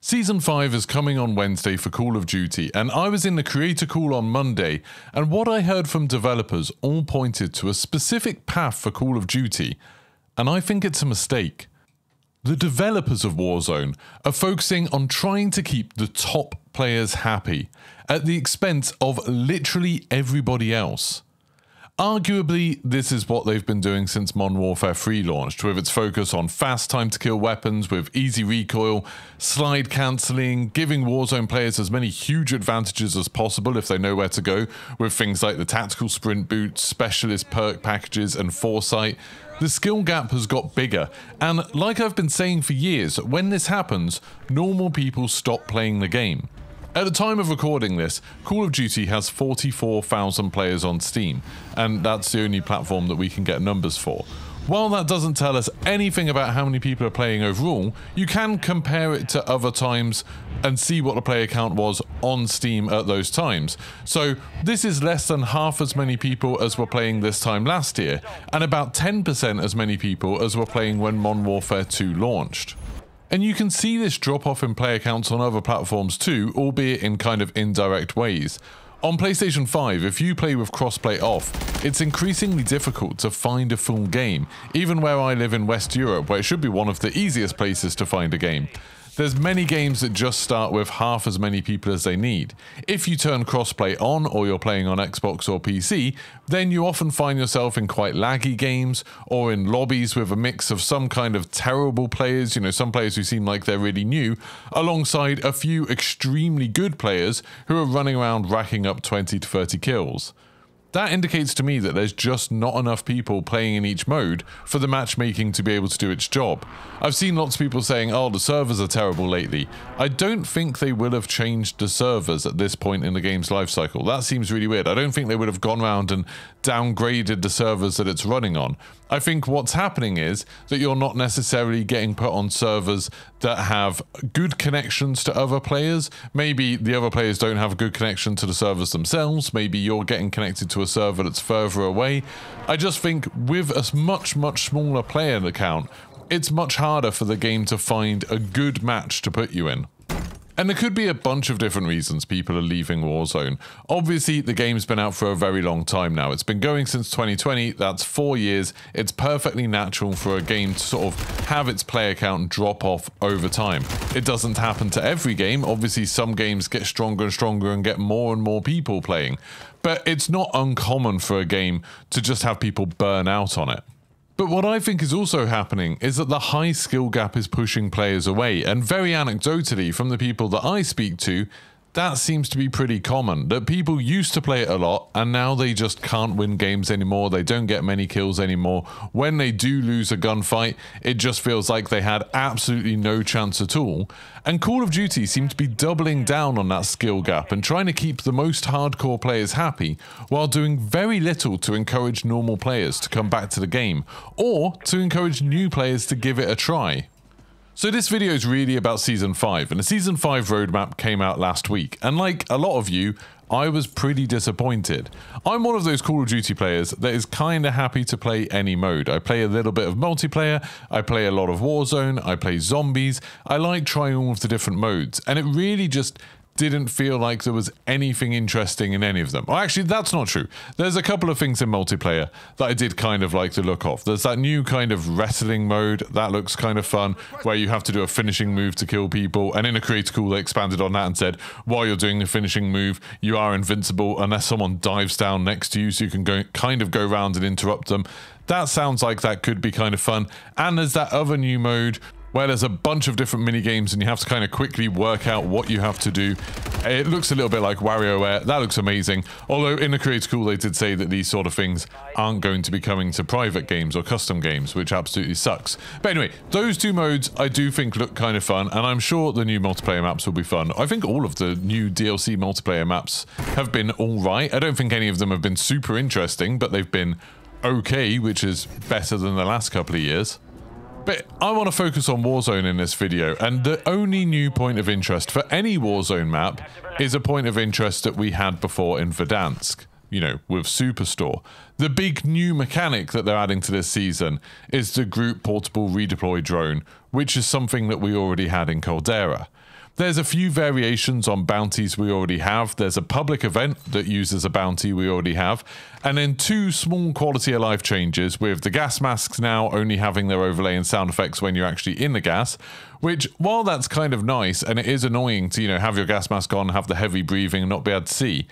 Season 5 is coming on Wednesday for Call of Duty, and I was in the creator call on Monday, and what I heard from developers all pointed to a specific path for Call of Duty, and I think it's a mistake. The developers of Warzone are focusing on trying to keep the top players happy, at the expense of literally everybody else. Arguably, this is what they've been doing since Modern Warfare 3 launched, with its focus on fast time to kill weapons with easy recoil, slide cancelling, giving Warzone players as many huge advantages as possible if they know where to go, with things like the tactical sprint boots, specialist perk packages and foresight. The skill gap has got bigger, and like I've been saying for years, when this happens, normal people stop playing the game. At the time of recording this, Call of Duty has 44,000 players on Steam, and that's the only platform that we can get numbers for. While that doesn't tell us anything about how many people are playing overall, you can compare it to other times and see what the player count was on Steam at those times. So this is less than half as many people as were playing this time last year, and about 10% as many people as were playing when Modern Warfare 2 launched. And you can see this drop off in player counts on other platforms too, albeit in kind of indirect ways. On PlayStation 5, if you play with crossplay off, it's increasingly difficult to find a full game, even where I live in West Europe, where it should be one of the easiest places to find a game. There's many games that just start with half as many people as they need. If you turn crossplay on, or you're playing on Xbox or PC, then you often find yourself in quite laggy games, or in lobbies with a mix of some kind of terrible players, some players who seem like they're really new, alongside a few extremely good players who are running around racking up 20 to 30 kills. That indicates to me that there's just not enough people playing in each mode for the matchmaking to be able to do its job. I've seen lots of people saying, oh, the servers are terrible lately. I don't think they will have changed the servers at this point in the game's lifecycle. That seems really weird. I don't think they would have gone around and downgraded the servers that it's running on. I think what's happening is that you're not necessarily getting put on servers that have good connections to other players. Maybe the other players don't have a good connection to the servers themselves. Maybe you're getting connected to a server that's further away. I just think with a much smaller player count, it's much harder for the game to find a good match to put you in. And there could be a bunch of different reasons people are leaving Warzone. Obviously, the game's been out for a very long time now. It's been going since 2020, that's 4 years. It's perfectly natural for a game to sort of have its player count drop off over time. It doesn't happen to every game. Obviously, some games get stronger and stronger and get more and more people playing. But it's not uncommon for a game to just have people burn out on it. But what I think is also happening is that the high skill gap is pushing players away, and very anecdotally from the people that I speak to, that seems to be pretty common, that people used to play it a lot and now they just can't win games anymore, they don't get many kills anymore. When they do lose a gunfight, it just feels like they had absolutely no chance at all. And Call of Duty seemed to be doubling down on that skill gap and trying to keep the most hardcore players happy, while doing very little to encourage normal players to come back to the game, or to encourage new players to give it a try. So this video is really about Season 5, and the Season 5 roadmap came out last week, and like a lot of you, I was pretty disappointed. I'm one of those Call of Duty players that is kinda happy to play any mode. I play a little bit of multiplayer, I play a lot of Warzone, I play zombies, I like trying all of the different modes, and it really just didn't feel like there was anything interesting in any of them. Well, actually, that's not true. There's a couple of things in multiplayer that I did kind of like the look of. There's that new kind of wrestling mode, that looks kind of fun, where you have to do a finishing move to kill people, and in a creator call they expanded on that and said, while you're doing the finishing move, you are invincible unless someone dives down next to you, so you can kind of go around and interrupt them. That sounds like that could be kind of fun. And there's that other new mode where there's a bunch of different mini games and you have to kind of quickly work out what you have to do. It looks a little bit like WarioWare. That looks amazing. Although in the creator call they did say that these sort of things aren't going to be coming to private games or custom games, which absolutely sucks. But anyway, those two modes I do think look kind of fun, and I'm sure the new multiplayer maps will be fun. I think all of the new DLC multiplayer maps have been alright. I don't think any of them have been super interesting, but they've been okay, which is better than the last couple of years. But I want to focus on Warzone in this video, and the only new point of interest for any Warzone map is a point of interest that we had before in Verdansk, with Superstore. The big new mechanic that they're adding to this season is the group portable redeploy drone, which is something that we already had in Caldera. There's a few variations on bounties we already have. There's a public event that uses a bounty we already have. And then 2 small quality of life changes, with the gas masks now only having their overlay and sound effects when you're actually in the gas, which, while that's kind of nice, and it is annoying to, you know, have your gas mask on, have the heavy breathing and not be able to see,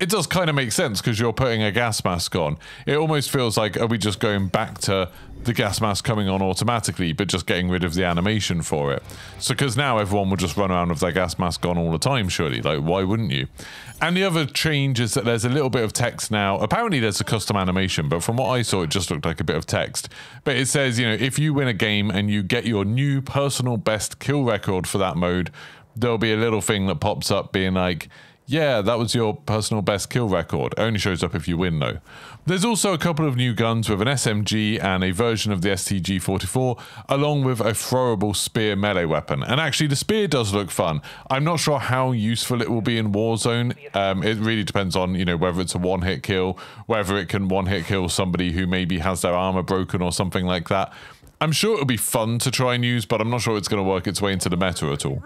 it does kind of make sense because you're putting a gas mask on. It almost feels like, are we just going back to the gas mask coming on automatically, but just getting rid of the animation for it? So, because now everyone will just run around with their gas mask on all the time, surely. Like, why wouldn't you? And the other change is that there's a little bit of text now. Apparently there's a custom animation, but from what I saw, it just looked like a bit of text. But it says, you know, if you win a game and you get your new personal best kill record for that mode, there'll be a little thing that pops up being like, yeah, that was your personal best kill record. It only shows up if you win, though. There's also a couple of new guns with an SMG and a version of the STG-44, along with a throwable spear melee weapon. And actually, the spear does look fun. I'm not sure how useful it will be in Warzone. It really depends on, you know, whether it's a one-hit kill, whether it can one-hit kill somebody who maybe has their armor broken or something like that. I'm sure it'll be fun to try and use, but I'm not sure it's going to work its way into the meta at all.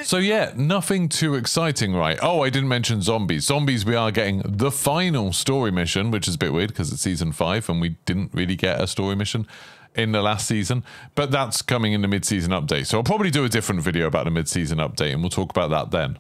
So yeah, nothing too exciting, right? Oh, I didn't mention zombies. Zombies, we are getting the final story mission, which is a bit weird because it's season 5 and we didn't really get a story mission in the last season, but that's coming in the mid-season update. So I'll probably do a different video about the mid-season update and we'll talk about that then.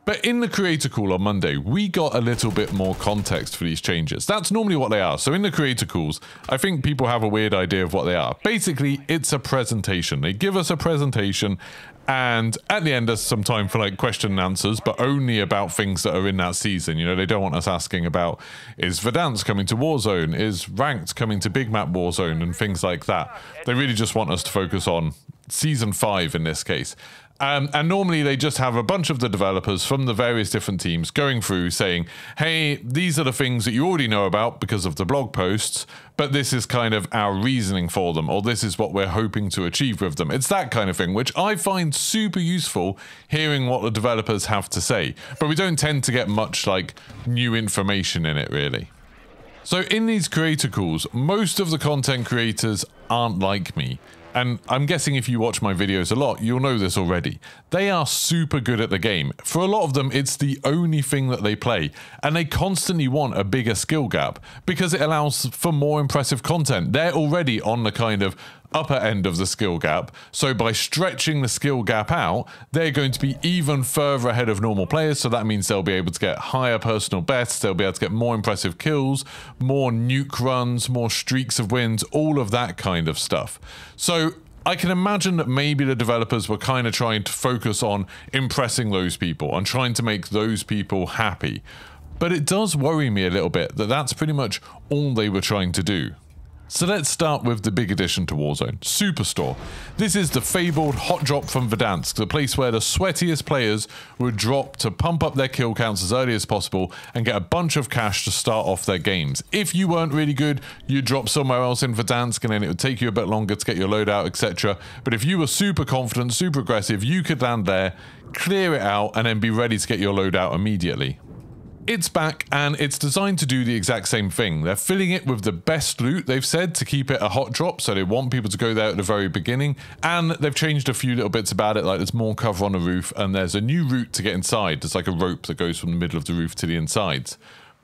But in the creator call on Monday, we got a little bit more context for these changes. That's normally what they are. So in the creator calls, I think people have a weird idea of what they are. Basically, it's a presentation. They give us a presentation, and at the end there's some time for like question and answers, but only about things that are in that season. You know, they don't want us asking about, is Verdansk coming to Warzone? Is Ranked coming to Big Map Warzone? And things like that. They really just want us to focus on season 5 in this case. And normally they just have a bunch of the developers from the various different teams going through saying, hey, these are the things that you already know about because of the blog posts, but this is kind of our reasoning for them, or this is what we're hoping to achieve with them. It's that kind of thing, which I find super useful, hearing what the developers have to say. But we don't tend to get much like new information in it, really. So in these creator calls, most of the content creators aren't like me. And I'm guessing if you watch my videos a lot, you'll know this already. They are super good at the game. For a lot of them, it's the only thing that they play, and they constantly want a bigger skill gap because it allows for more impressive content. They're already on the kind of upper end of the skill gap, so by stretching the skill gap out, they're going to be even further ahead of normal players, so that means they'll be able to get higher personal bests, they'll be able to get more impressive kills, more nuke runs, more streaks of wins, all of that kind of stuff. So I can imagine that maybe the developers were kind of trying to focus on impressing those people and trying to make those people happy. But it does worry me a little bit that that's pretty much all they were trying to do. So let's start with the big addition to Warzone, Superstore. This is the fabled hot drop from Verdansk, the place where the sweatiest players would drop to pump up their kill counts as early as possible and get a bunch of cash to start off their games. If you weren't really good, you'd drop somewhere else in Verdansk and then it would take you a bit longer to get your loadout, etc. But if you were super confident, super aggressive, you could land there, clear it out, and then be ready to get your loadout immediately. It's back, and it's designed to do the exact same thing. They're filling it with the best loot, they've said, to keep it a hot drop, so they want people to go there at the very beginning, and they've changed a few little bits about it, like there's more cover on the roof, and there's a new route to get inside. There's like a rope that goes from the middle of the roof to the insides.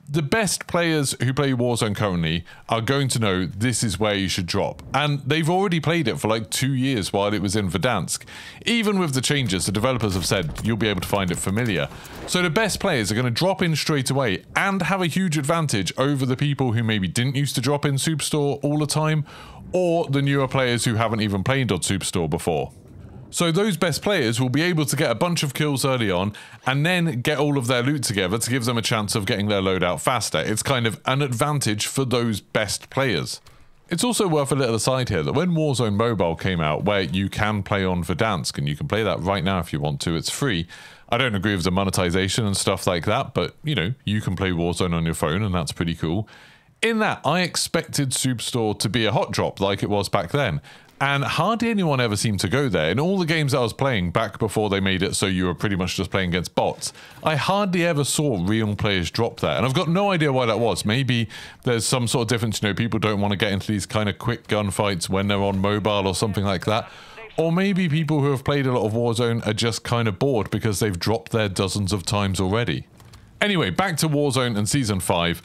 The best players who play Warzone currently are going to know this is where you should drop. And they've already played it for like 2 years while it was in Verdansk. Even with the changes, the developers have said you'll be able to find it familiar. So the best players are going to drop in straight away and have a huge advantage over the people who maybe didn't used to drop in Superstore all the time, or the newer players who haven't even played on Superstore before. So those best players will be able to get a bunch of kills early on and then get all of their loot together to give them a chance of getting their loadout faster. It's kind of an advantage for those best players. It's also worth a little aside here that when Warzone Mobile came out, where you can play on Verdansk, and you can play that right now if you want to, it's free. I don't agree with the monetization and stuff like that, but you know, you can play Warzone on your phone and that's pretty cool. In that, I expected Superstore to be a hot drop like it was back then. And hardly anyone ever seemed to go there. In all the games I was playing back before they made it so you were pretty much just playing against bots, I hardly ever saw real players drop there. And I've got no idea why that was. Maybe there's some sort of difference, you know, people don't want to get into these kind of quick gunfights when they're on mobile or something like that. Or maybe people who have played a lot of Warzone are just kind of bored because they've dropped there dozens of times already. Anyway, back to Warzone and Season 5.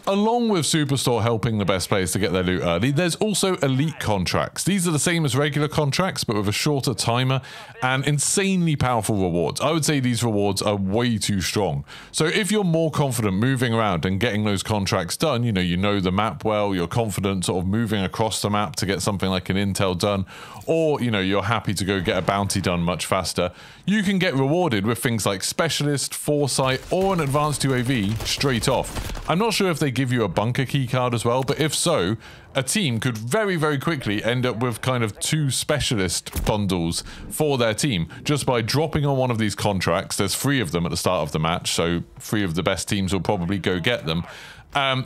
Along with Superstore helping the best players to get their loot early, there's also elite contracts. These are the same as regular contracts, but with a shorter timer and insanely powerful rewards. I would say these rewards are way too strong. So if you're more confident moving around and getting those contracts done, you know the map well, you're confident sort of moving across the map to get something like an intel done, or, you're happy to go get a bounty done much faster, you can get rewarded with things like Specialist, Foresight, or an Advanced UAV straight off. I'm not sure if they give you a bunker key card as well, but if so, a team could very, very quickly end up with kind of 2 specialist bundles for their team just by dropping on one of these contracts. There's 3 of them at the start of the match, so 3 of the best teams will probably go get them.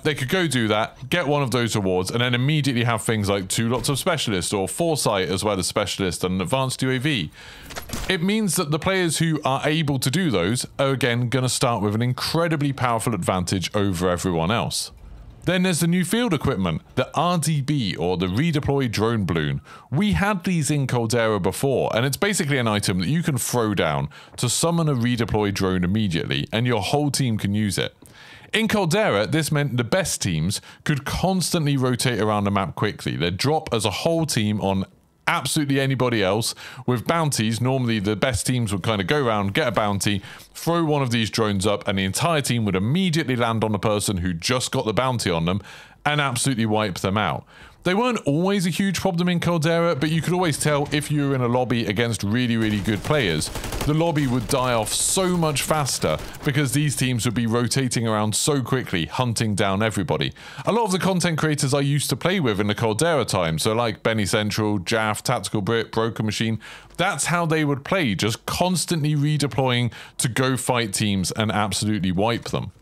They could go do that, get one of those rewards, and then immediately have things like 2 lots of Specialist or Foresight as well as Specialist and an Advanced UAV. It means that the players who are able to do those are again going to start with an incredibly powerful advantage over everyone else. Then there's the new field equipment, the RDB, or the Redeploy Drone Balloon. We had these in Caldera before, and it's basically an item that you can throw down to summon a redeploy drone immediately, and your whole team can use it. In Caldera, this meant the best teams could constantly rotate around the map quickly. They'd drop as a whole team on absolutely anybody else with bounties. Normally the best teams would kind of go around, get a bounty, throw one of these drones up, and the entire team would immediately land on the person who just got the bounty on them and absolutely wipe them out. They weren't always a huge problem in Caldera, but you could always tell if you were in a lobby against really, really good players, the lobby would die off so much faster because these teams would be rotating around so quickly, hunting down everybody. A lot of the content creators I used to play with in the Caldera time, so like Benny Central, Jaff, Tactical Brit, Broken Machine, that's how they would play, just constantly redeploying to go fight teams and absolutely wipe them.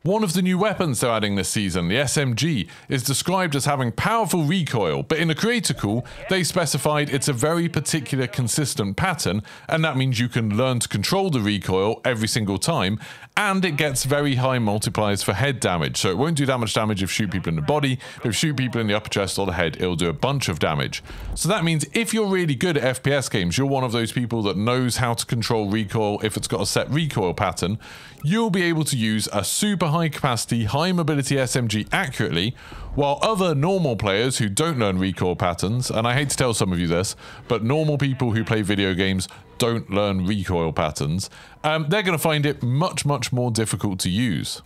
One of the new weapons they're adding this season, the SMG, is described as having powerful recoil, but in the creator call, they specified it's a very particular consistent pattern, and that means you can learn to control the recoil every single time, and it gets very high multipliers for head damage, so it won't do that much damage if you shoot people in the body, but if you shoot people in the upper chest or the head, it'll do a bunch of damage. So that means if you're really good at FPS games, you're one of those people that knows how to control recoil if it's got a set recoil pattern, you'll be able to use a super high capacity, high mobility SMG accurately, while other normal players who don't learn recoil patterns, and I hate to tell some of you this, but normal people who play video games don't learn recoil patterns, they're going to find it much, much more difficult to use.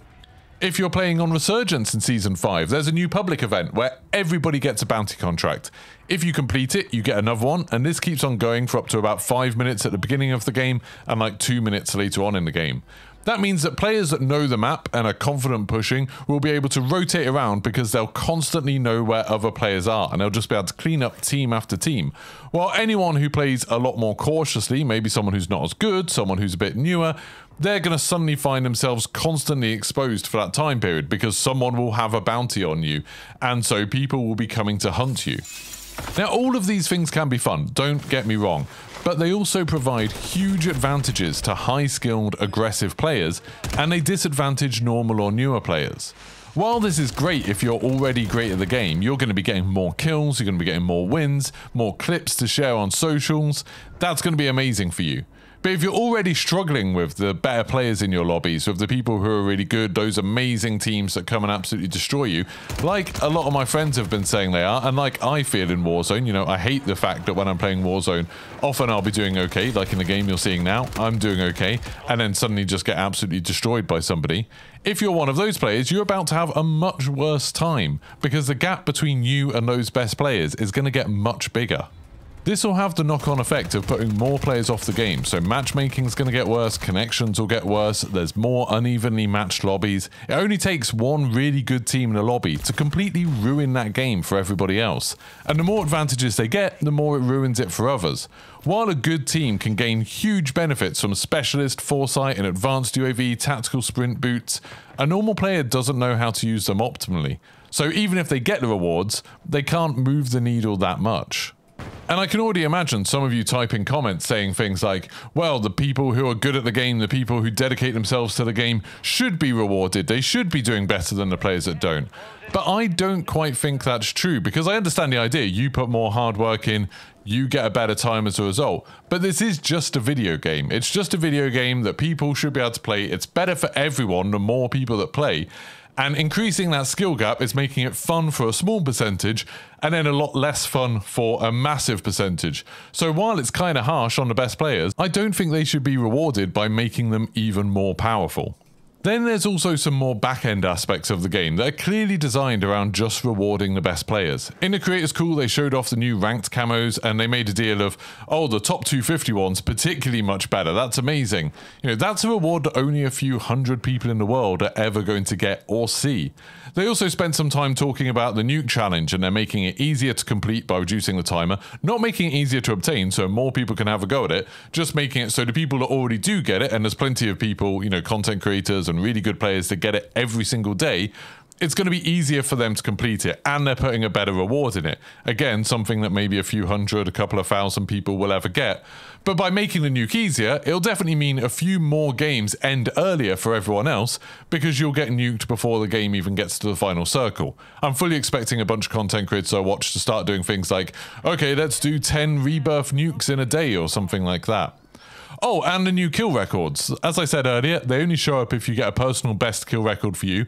If you're playing on Resurgence in Season 5, there's a new public event where everybody gets a bounty contract. If you complete it, you get another one, and this keeps on going for up to about 5 minutes at the beginning of the game and like 2 minutes later on in the game. That means that players that know the map and are confident pushing will be able to rotate around because they'll constantly know where other players are, and they'll just be able to clean up team after team. While anyone who plays a lot more cautiously, maybe someone who's not as good, someone who's a bit newer, they're going to suddenly find themselves constantly exposed for that time period because someone will have a bounty on you, and so people will be coming to hunt you. Now, all of these things can be fun, don't get me wrong, but they also provide huge advantages to high-skilled, aggressive players, and they disadvantage normal or newer players. While this is great if you're already great at the game, you're going to be getting more kills, you're going to be getting more wins, more clips to share on socials, that's going to be amazing for you. But if you're already struggling with the better players in your lobbies, with the people who are really good, those amazing teams that come and absolutely destroy you, like a lot of my friends have been saying they are, and like I feel in Warzone, I hate the fact that when I'm playing Warzone, often I'll be doing okay, like in the game you're seeing now, I'm doing okay, and then suddenly just get absolutely destroyed by somebody. If you're one of those players, you're about to have a much worse time, because the gap between you and those best players is going to get much bigger. This will have the knock-on effect of putting more players off the game, so matchmaking is going to get worse, connections will get worse, there's more unevenly matched lobbies. It only takes one really good team in a lobby to completely ruin that game for everybody else. And the more advantages they get, the more it ruins it for others. While a good team can gain huge benefits from Specialist, Foresight, and Advanced UAV, Tactical Sprint boots, a normal player doesn't know how to use them optimally. So even if they get the rewards, they can't move the needle that much. And I can already imagine some of you typing comments saying things like, well, the people who are good at the game, the people who dedicate themselves to the game should be rewarded. They should be doing better than the players that don't. But I don't quite think that's true, because I understand the idea. You put more hard work in, you get a better time as a result. But this is just a video game. It's just a video game that people should be able to play. It's better for everyone, the more people that play. And increasing that skill gap is making it fun for a small percentage and then a lot less fun for a massive percentage. So while it's kind of harsh on the best players, I don't think they should be rewarded by making them even more powerful. Then there's also some more back-end aspects of the game that are clearly designed around just rewarding the best players. In the Creators Call, they showed off the new ranked camos and they made a deal of, oh, the top 250 ones particularly much better. That's amazing. You know, that's a reward that only a few hundred people in the world are ever going to get or see. They also spent some time talking about the nuke challenge, and they're making it easier to complete by reducing the timer, not making it easier to obtain so more people can have a go at it, just making it so the people that already do get it, and there's plenty of people, you know, content creators and really good players that get it every single day, it's going to be easier for them to complete it, and they're putting a better reward in it. Again, something that maybe a few hundred, a couple of thousand people will ever get. But by making the nuke easier, it'll definitely mean a few more games end earlier for everyone else, because you'll get nuked before the game even gets to the final circle. I'm fully expecting a bunch of content creators I watch to start doing things like, okay, let's do 10 rebirth nukes in a day or something like that. Oh, and the new kill records. As I said earlier, they only show up if you get a personal best kill record for you,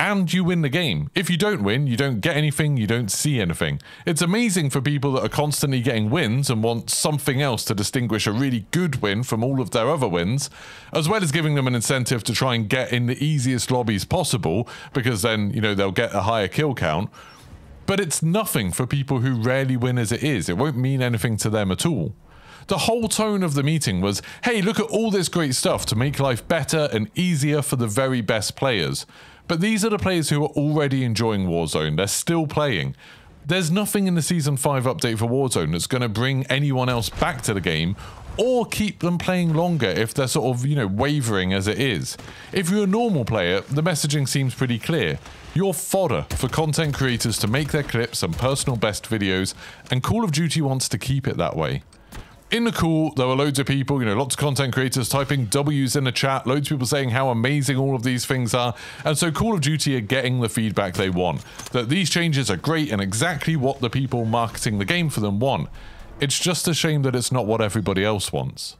and you win the game. If you don't win, you don't get anything, you don't see anything. It's amazing for people that are constantly getting wins and want something else to distinguish a really good win from all of their other wins, as well as giving them an incentive to try and get in the easiest lobbies possible, because then, you know, they'll get a higher kill count. But it's nothing for people who rarely win as it is. It won't mean anything to them at all. The whole tone of the meeting was, hey, look at all this great stuff to make life better and easier for the very best players. But these are the players who are already enjoying Warzone. They're still playing. There's nothing in the Season 5 update for Warzone that's going to bring anyone else back to the game or keep them playing longer if they're sort of, you know, wavering as it is. If you're a normal player, the messaging seems pretty clear. You're fodder for content creators to make their clips and personal best videos, and Call of Duty wants to keep it that way. In the call, there were loads of people, you know, lots of content creators typing W's in the chat, loads of people saying how amazing all of these things are, and so Call of Duty are getting the feedback they want, that these changes are great and exactly what the people marketing the game for them want. It's just a shame that it's not what everybody else wants.